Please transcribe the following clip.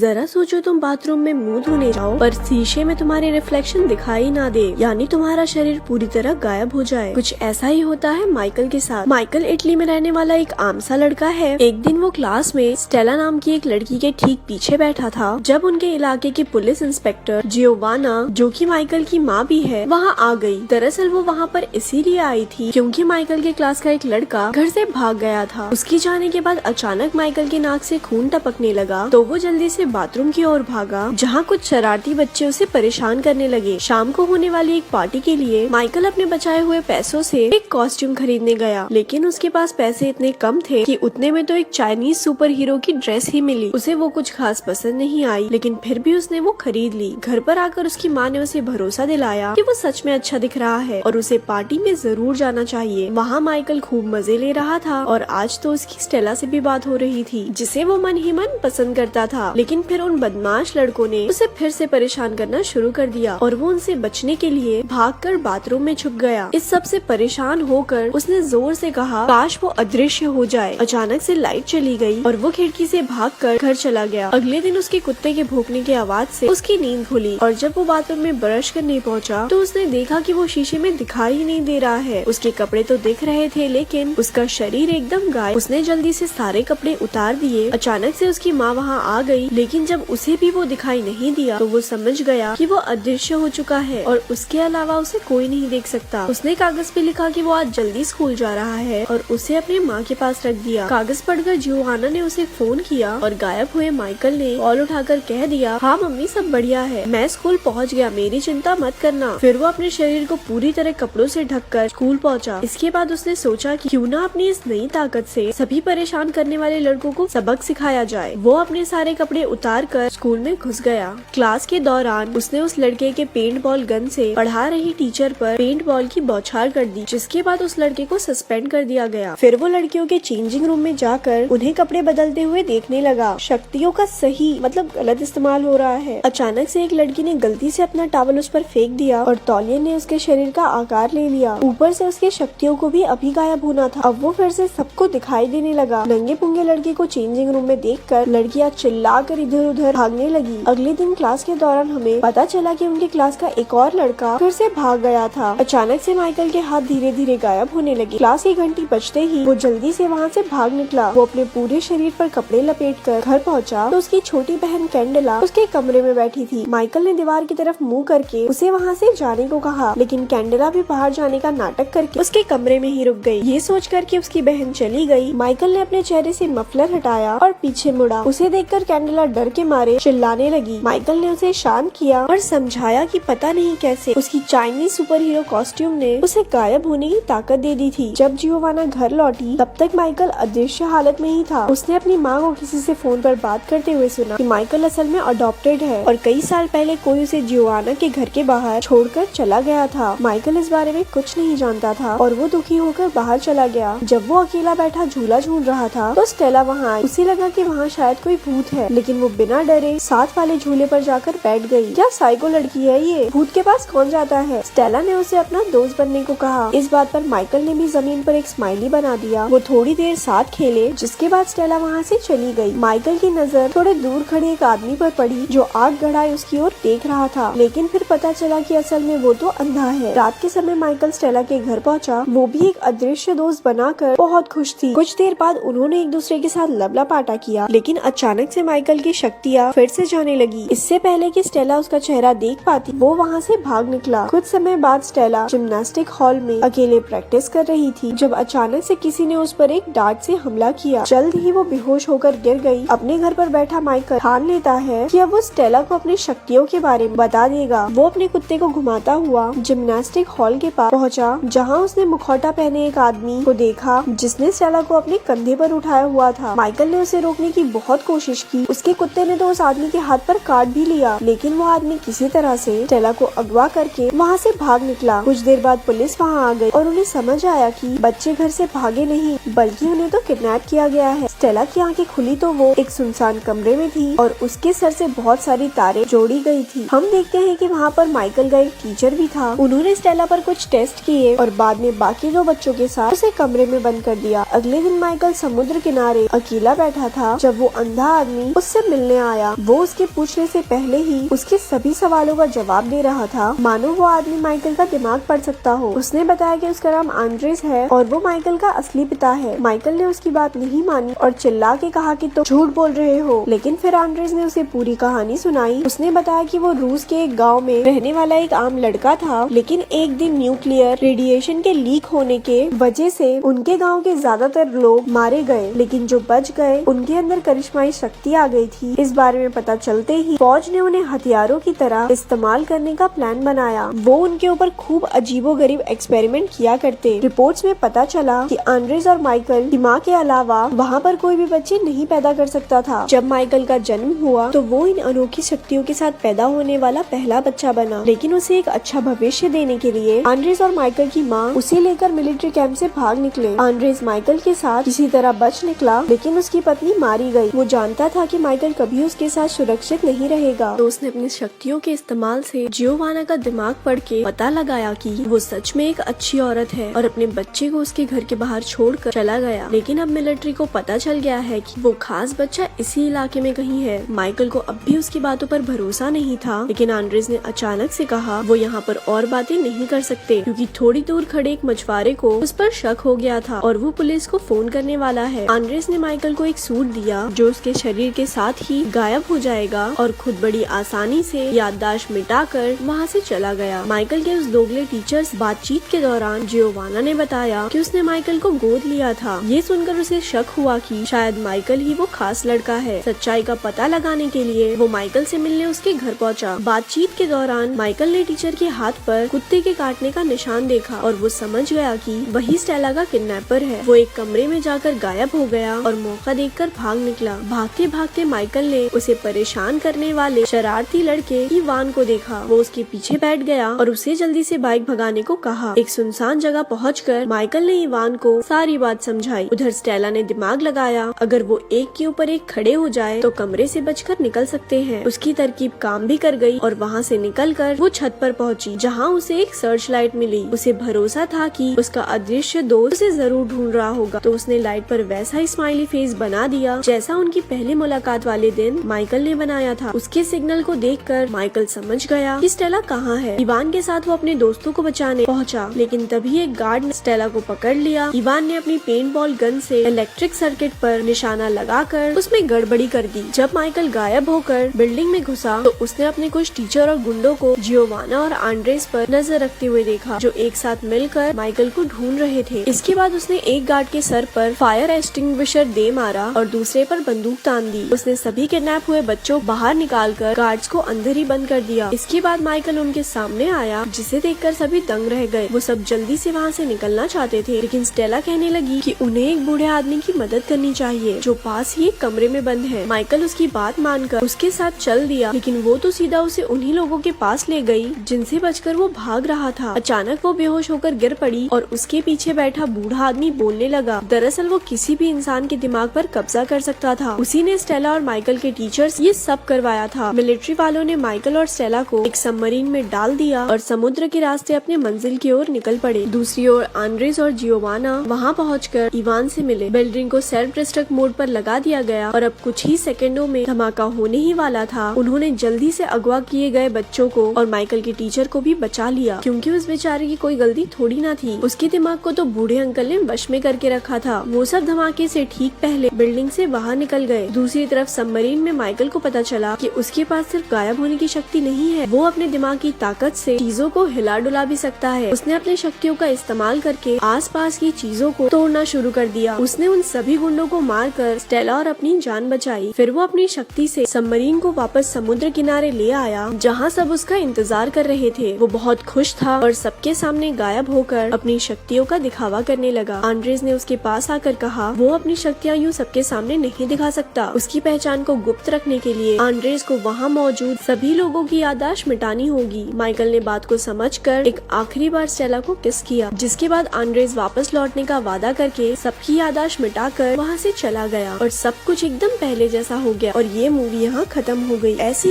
जरा सोचो तुम बाथरूम में मुंह धोने जाओ पर शीशे में तुम्हारे रिफ्लेक्शन दिखाई ना दे, यानी तुम्हारा शरीर पूरी तरह गायब हो जाए। कुछ ऐसा ही होता है माइकल के साथ। माइकल इटली में रहने वाला एक आम सा लड़का है। एक दिन वो क्लास में स्टेला नाम की एक लड़की के ठीक पीछे बैठा था जब उनके इलाके की पुलिस इंस्पेक्टर जियोवाना, जो कि माइकल की माँ भी है, वहाँ आ गई। दरअसल वो वहाँ पर इसीलिए आई थी क्योंकि माइकल के क्लास का एक लड़का घर से भाग गया था। उसकी जाने के बाद अचानक माइकल के नाक से खून टपकने लगा तो वो जल्दी से बाथरूम की ओर भागा, जहाँ कुछ शरारती बच्चे उसे परेशान करने लगे। शाम को होने वाली एक पार्टी के लिए माइकल अपने बचाए हुए पैसों से एक कॉस्ट्यूम खरीदने गया, लेकिन उसके पास पैसे इतने कम थे कि उतने में तो एक चाइनीज सुपर हीरो की ड्रेस ही मिली। उसे वो कुछ खास पसंद नहीं आई, लेकिन फिर भी उसने वो खरीद ली। घर पर आकर उसकी माँ ने उसे भरोसा दिलाया कि वो सच में अच्छा दिख रहा है और उसे पार्टी में जरूर जाना चाहिए। वहाँ माइकल खूब मजे ले रहा था और आज तो उसकी स्टेला से भी बात हो रही थी, जिसे वो मन ही मन पसंद करता था। लेकिन फिर उन बदमाश लड़कों ने उसे फिर से परेशान करना शुरू कर दिया और वो उनसे बचने के लिए भागकर बाथरूम में छुप गया। इस सब से परेशान होकर उसने जोर से कहा काश वो अदृश्य हो जाए। अचानक से लाइट चली गई और वो खिड़की से भागकर घर चला गया। अगले दिन उसके कुत्ते के भौंकने की आवाज से उसकी नींद खुली और जब वो बाथरूम में ब्रश करने पहुंचा तो उसने देखा कि वो शीशे में दिखाई ही नहीं दे रहा है। उसके कपड़े तो दिख रहे थे लेकिन उसका शरीर एकदम गायब। उसने जल्दी से सारे कपड़े उतार दिए। अचानक से उसकी माँ वहाँ आ गई, लेकिन जब उसे भी वो दिखाई नहीं दिया तो वो समझ गया कि वो अदृश्य हो चुका है और उसके अलावा उसे कोई नहीं देख सकता। उसने कागज पे लिखा कि वो आज जल्दी स्कूल जा रहा है और उसे अपनी माँ के पास रख दिया। कागज पढ़कर जियोवाना ने उसे फोन किया और गायब हुए माइकल ने कॉल उठाकर कह दिया, हाँ मम्मी सब बढ़िया है, मैं स्कूल पहुँच गया, मेरी चिंता मत करना। फिर वो अपने शरीर को पूरी तरह कपड़ों से ढककर स्कूल पहुँचा। इसके बाद उसने सोचा कि क्यों ना अपनी इस नई ताकत से सभी परेशान करने वाले लड़कों को सबक सिखाया जाए। वो अपने सारे कपड़े उतार कर स्कूल में घुस गया। क्लास के दौरान उसने उस लड़के के पेंट बॉल गन से पढ़ा रही टीचर पर पेंट बॉल की बौछार कर दी, जिसके बाद उस लड़के को सस्पेंड कर दिया गया। फिर वो लड़कियों के चेंजिंग रूम में जाकर उन्हें कपड़े बदलते हुए देखने लगा। शक्तियों का सही मतलब गलत इस्तेमाल हो रहा है। अचानक से एक लड़की ने गलती से अपना टॉवल उस पर फेंक दिया और तौलिए ने उसके शरीर का आकार ले लिया। ऊपर से उसके शक्तियों को भी अभी गायब होना था। अब वो फिर से सबको दिखाई देने लगा। नंगे पुंगे लड़के को चेंजिंग रूम में देखकर लड़कियां चिल्लाकर इधर उधर भागने लगी। अगले दिन क्लास के दौरान हमें पता चला कि उनकी क्लास का एक और लड़का फिर से भाग गया था। अचानक से माइकल के हाथ धीरे धीरे गायब होने लगे। क्लास की घंटी बजते ही वो जल्दी से वहाँ से भाग निकला। वो अपने पूरे शरीर पर कपड़े लपेटकर घर पहुँचा तो उसकी छोटी बहन कैंडला उसके कमरे में बैठी थी। माइकल ने दीवार की तरफ मुँह करके उसे वहाँ से जाने को कहा, लेकिन कैंडला भी बाहर जाने का नाटक करके उसके कमरे में ही रुक गई। ये सोचकर कि उसकी बहन चली गई, माइकल ने अपने चेहरे से मफलर हटाया और पीछे मुड़ा। उसे देखकर कैंडला डर के मारे चिल्लाने लगी। माइकल ने उसे शांत किया और समझाया कि पता नहीं कैसे उसकी चाइनीज सुपर हीरो कॉस्ट्यूम ने उसे गायब होने की ताकत दे दी थी। जब जियोवाना घर लौटी तब तक माइकल अदृश्य हालत में ही था। उसने अपनी माँ को किसी से फोन पर बात करते हुए सुना कि माइकल असल में अडॉप्टेड है और कई साल पहले कोई उसे जियोवाना के घर के बाहर छोड़कर चला गया था। माइकल इस बारे में कुछ नहीं जानता था और वो दुखी होकर बाहर चला गया। जब वो अकेला बैठा झूला झूल रहा था तो स्टेला वहाँ आई। उसे लगा कि वहाँ शायद कोई भूत है, लेकिन वो बिना डरे साथ वाले झूले पर जाकर बैठ गई। क्या साइको लड़की है ये, भूत के पास कौन जाता है। स्टेला ने उसे अपना दोस्त बनने को कहा। इस बात पर माइकल ने भी जमीन पर एक स्माइली बना दिया। वो थोड़ी देर साथ खेले, जिसके बाद स्टेला वहाँ से चली गई। माइकल की नजर थोड़े दूर खड़े एक आदमी पर पड़ी जो आग गड़ाए उसकी ओर देख रहा था, लेकिन फिर पता चला कि असल में वो तो अंधा है। रात के समय माइकल स्टेला के घर पहुँचा। वो भी एक अदृश्य दोस्त बनाकर बहुत खुश थी। कुछ देर बाद उन्होंने एक दूसरे के साथ लपलापाटा किया, लेकिन अचानक से माइकल की शक्तियाँ फिर से जाने लगी। इससे पहले कि स्टेला उसका चेहरा देख पाती वो वहाँ से भाग निकला। कुछ समय बाद स्टेला जिम्नास्टिक हॉल में अकेले प्रैक्टिस कर रही थी जब अचानक से किसी ने उस पर एक डार्ट से हमला किया। जल्द ही वो बेहोश होकर गिर गई। अपने घर पर बैठा माइकल ठान लेता है कि अब वो स्टेला को अपनी शक्तियों के बारे में बता देगा। वो अपने कुत्ते को घुमाता हुआ जिम्नास्टिक हॉल के पास पहुँचा, जहाँ उसने मुखौटा पहने एक आदमी को देखा जिसने स्टेला को अपने कंधे पर उठाया हुआ था। माइकल ने उसे रोकने की बहुत कोशिश की। उसके कुत्ते ने तो उस आदमी के हाथ पर काट भी लिया, लेकिन वो आदमी किसी तरह से स्टेला को अगवा करके वहाँ से भाग निकला। कुछ देर बाद पुलिस वहाँ आ गई और उन्हें समझ आया कि बच्चे घर से भागे नहीं बल्कि उन्हें तो किडनैप किया गया है। स्टेला की आंखें खुली तो वो एक सुनसान कमरे में थी और उसके सर से बहुत सारी तारें जोड़ी गई थी। हम देखते हैं कि वहाँ पर माइकल का एक टीचर भी था। उन्होंने स्टेला पर कुछ टेस्ट किए और बाद में बाकी 2 बच्चों के साथ उसे कमरे में बंद कर दिया। अगले दिन माइकल समुद्र किनारे अकेला बैठा था जब वो अंधा आदमी उससे मिलने आया। वो उसके पूछने से पहले ही उसके सभी सवालों का जवाब दे रहा था, मानो वो आदमी माइकल का दिमाग पढ़ सकता हो। उसने बताया कि उसका नाम आंद्रेस है और वो माइकल का असली पिता है। माइकल ने उसकी बात नहीं मानी और चिल्ला के कहा कि तुम झूठ बोल रहे हो। लेकिन फिर आंद्रेस ने उसे पूरी कहानी सुनाई। उसने बताया कि वो रूस के एक गाँव में रहने वाला एक आम लड़का था, लेकिन एक दिन न्यूक्लियर रेडिएशन के लीक होने के वजह से उनके गाँव के ज्यादातर लोग मारे गए, लेकिन जो बच गए उनके अंदर करिश्माई शक्ति आ गई थी। इस बारे में पता चलते ही फौज ने उन्हें हथियारों की तरह इस्तेमाल करने का प्लान बनाया। वो उनके ऊपर खूब अजीबोगरीब एक्सपेरिमेंट किया करते। रिपोर्ट्स में पता चला कि आंद्रेस और माइकल की माँ के अलावा वहाँ पर कोई भी बच्चे नहीं पैदा कर सकता था। जब माइकल का जन्म हुआ तो वो इन अनोखी शक्तियों के साथ पैदा होने वाला पहला बच्चा बना, लेकिन उसे एक अच्छा भविष्य देने के लिए आंद्रेस और माइकल की माँ उसे लेकर मिलिट्री कैंप से भाग निकले। आंद्रेस माइकल के साथ किसी तरह बच निकला, लेकिन उसकी पत्नी मारी गई। वो जानता था कि माइकल कभी उसके साथ सुरक्षित नहीं रहेगा, तो उसने अपनी शक्तियों के इस्तेमाल से जियोवाना का दिमाग पढ़ के पता लगाया कि वो सच में एक अच्छी औरत है और अपने बच्चे को उसके घर के बाहर छोड़कर चला गया। लेकिन अब मिलिट्री को पता चल गया है कि वो खास बच्चा इसी इलाके में कहीं है। माइकल को अब भी उसकी बातों पर भरोसा नहीं था, लेकिन आंद्रेस ने अचानक से कहा वो यहाँ पर और बातें नहीं कर सकते, क्योंकि थोड़ी दूर खड़े एक मछुआरे को उस पर शक हो गया था और वो पुलिस को फोन करने वाला है। आंद्रेस ने माइकल को एक सूट दिया जो उसके शरीर के साथ ही गायब हो जाएगा और खुद बड़ी आसानी से याददाश्त मिटाकर वहाँ से चला गया। माइकल के उस दोगले टीचर्स बातचीत के दौरान जियोवाना ने बताया कि उसने माइकल को गोद लिया था। ये सुनकर उसे शक हुआ कि शायद माइकल ही वो खास लड़का है। सच्चाई का पता लगाने के लिए वो माइकल से मिलने उसके घर पहुंचा। बातचीत के दौरान माइकल ने टीचर के हाथ पर कुत्ते के काटने का निशान देखा और वो समझ गया कि वही स्टेला का किडनैपर है। वो एक कमरे में जाकर गायब हो गया और मौका देखकर भाग निकला। भागते भागते माइकल ने उसे परेशान करने वाले शरारती लड़के इवान को देखा। वो उसके पीछे बैठ गया और उसे जल्दी से बाइक भगाने को कहा। एक सुनसान जगह पहुंचकर माइकल ने इवान को सारी बात समझाई। उधर स्टेला ने दिमाग लगाया, अगर वो एक के ऊपर एक खड़े हो जाए तो कमरे से बचकर निकल सकते हैं। उसकी तरकीब काम भी कर गई और वहाँ से निकलकर वो छत पर पहुंची, जहाँ उसे एक सर्च लाइट मिली। उसे भरोसा था कि उसका अदृश्य दोस्त उसे जरूर ढूंढ रहा होगा, तो उसने लाइट पर वैसा ही स्माइली फेस बना दिया जैसा उनकी पहली मुलाकात वाले दिन माइकल ने बनाया था। उसके सिग्नल को देखकर माइकल समझ गया कि स्टेला कहाँ है। इवान के साथ वो अपने दोस्तों को बचाने पहुंचा, लेकिन तभी एक गार्ड ने स्टेला को पकड़ लिया। इवान ने अपनी पेंट बॉल गन से इलेक्ट्रिक सर्किट पर निशाना लगाकर उसमें गड़बड़ी कर दी। जब माइकल गायब होकर बिल्डिंग में घुसा तो उसने अपने कुछ टीचर और गुंडों को जियोवाना और आंद्रेस पर नजर रखते हुए देखा, जो एक साथ मिलकर माइकल को ढूंढ रहे थे। इसके बाद उसने एक गार्ड के सर पर फायर एक्सटिंग्विशर दे मारा और दूसरे पर बंदूक तान दी। उसने सभी किडनैप हुए बच्चों को बाहर निकालकर गार्ड्स को अंदर ही बंद कर दिया। इसके बाद माइकल उनके सामने आया, जिसे देखकर सभी दंग रह गए। वो सब जल्दी से वहाँ से निकलना चाहते थे, लेकिन स्टेला कहने लगी कि उन्हें एक बूढ़े आदमी की मदद करनी चाहिए जो पास ही एक कमरे में बंद है। माइकल उसकी बात मानकर उसके साथ चल दिया, लेकिन वो तो सीधा उसे उन्हीं लोगों के पास ले गई जिनसे बचकर वो भाग रहा था। अचानक वो बेहोश होकर गिर पड़ी और उसके पीछे बैठा बूढ़ा आदमी बोलने लगा। दरअसल वो किसी भी इंसान के दिमाग पर कब्जा कर सकता था। उसी ने स्टेला और माइकल के टीचर्स ये सब करवाया था। मिलिट्री वालों ने माइकल और स्टेला को एक सबमरीन में डाल दिया और समुद्र के रास्ते अपने मंजिल की ओर निकल पड़े। दूसरी ओर आंद्रेस और जियोवाना वहाँ पहुंचकर इवान से मिले। बिल्डिंग को सेल्फ डिस्ट्रक्ट मोड पर लगा दिया गया और अब कुछ ही सेकंडों में धमाका होने ही वाला था। उन्होंने जल्दी से अगवा किए गए बच्चों को और माइकल के टीचर को भी बचा लिया, क्योंकि उस बेचारे की कोई गलती थोड़ी ना थी। उसके दिमाग को तो बूढ़े अंकल ने वश में करके रखा था। वो सब धमाके से ठीक पहले बिल्डिंग से बाहर निकल गए। दूसरी तरफ सबमरीन में माइकल को पता चला कि उसके पास सिर्फ गायब होने की शक्ति नहीं है, वो अपने दिमाग की ताकत से चीजों को हिला डुला भी सकता है। उसने अपनी शक्तियों का इस्तेमाल करके आसपास की चीजों को तोड़ना शुरू कर दिया। उसने उन सभी गुंडों को मारकर स्टेला और अपनी जान बचाई। फिर वो अपनी शक्ति से सबमरीन को वापस समुद्र किनारे ले आया, जहाँ सब उसका इंतजार कर रहे थे। वो बहुत खुश था और सबके सामने गायब होकर अपनी शक्तियों का दिखावा करने लगा। आंद्रेस ने उसके पास आकर कहा वो अपनी शक्तियाँ यूँ सबके सामने नहीं दिखा सकता। उसकी पहचान को गुप्त रखने के लिए आंद्रेस को वहाँ मौजूद सभी लोगों की याददाश्त मिटानी होगी। माइकल ने बात को समझकर एक आखिरी बार स्टेला को किस किया, जिसके बाद आंद्रेस वापस लौटने का वादा करके सबकी याददाश्त मिटाकर वहाँ से चला गया और सब कुछ एकदम पहले जैसा हो गया और ये मूवी यहाँ खत्म हो गई। ऐसी